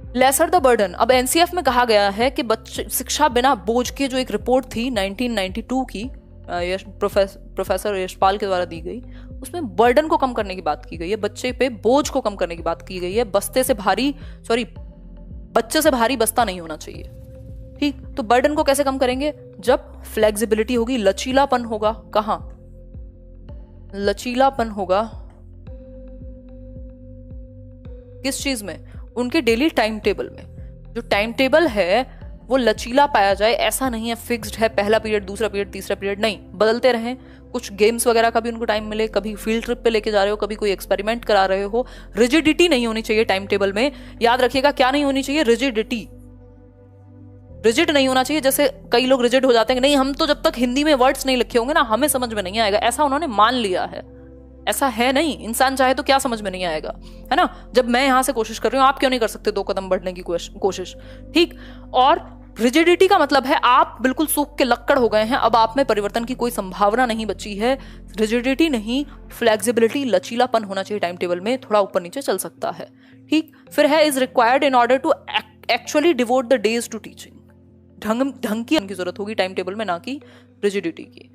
Lesser the burden. अब NCF में कहा गया है कि बच्चे शिक्षा बिना बोझ के, जो एक रिपोर्ट थी 1992 की, प्रोफेसर यशपाल के द्वारा दी गई, उसमें बर्डन को कम करने की बात की गई है, बच्चे पे बोझ को कम करने की बात की गई है। बच्चे से भारी बस्ता नहीं होना चाहिए। ठीक, तो बर्डन को कैसे कम करेंगे? जब फ्लेक्सिबिलिटी होगी, लचीलापन होगा। कहां लचीलापन होगा? किस चीज में? उनके डेली टाइम टेबल में। जो टाइम टेबल है वो लचीला पाया जाए, ऐसा नहीं है फिक्स्ड है, पहला पीरियड, दूसरा पीरियड, तीसरा पीरियड, नहीं, बदलते रहें। कुछ गेम्स वगैरह का भी उनको टाइम मिले, कभी फील्ड ट्रिप पे लेके जा रहे हो, कभी कोई एक्सपेरिमेंट करा रहे हो। रिजिडिटी नहीं होनी चाहिए टाइम टेबल में। याद रखिएगा, क्या नहीं होनी चाहिए? रिजिडिटी। रिजिड नहीं होना चाहिए। जैसे कई लोग रिजिड हो जाते हैं, नहीं हम तो जब तक हिंदी में वर्ड्स नहीं लिखे होंगे ना हमें समझ में नहीं आएगा, ऐसा उन्होंने मान लिया है। ऐसा है नहीं, इंसान चाहे तो क्या समझ में नहीं आएगा, है ना। जब मैं यहां से कोशिश कर रही हूं, आप क्यों नहीं कर सकते 2 कदम बढ़ने की कोशिश? ठीक। और रिजिडिटी का मतलब है आप बिल्कुल सूख के लक्कड़ हो गए हैं, अब आप में परिवर्तन की कोई संभावना नहीं बची है। रिजिडिटी नहीं, फ्लेक्सिबिलिटी, लचीलापन होना चाहिए टाइम टेबल में, थोड़ा ऊपर नीचे चल सकता है। ठीक। फिर है is required in order to actually devote the days to teaching. ढंग की जरूरत होगी टाइम टेबल में, ना कि रिजिडिटी की।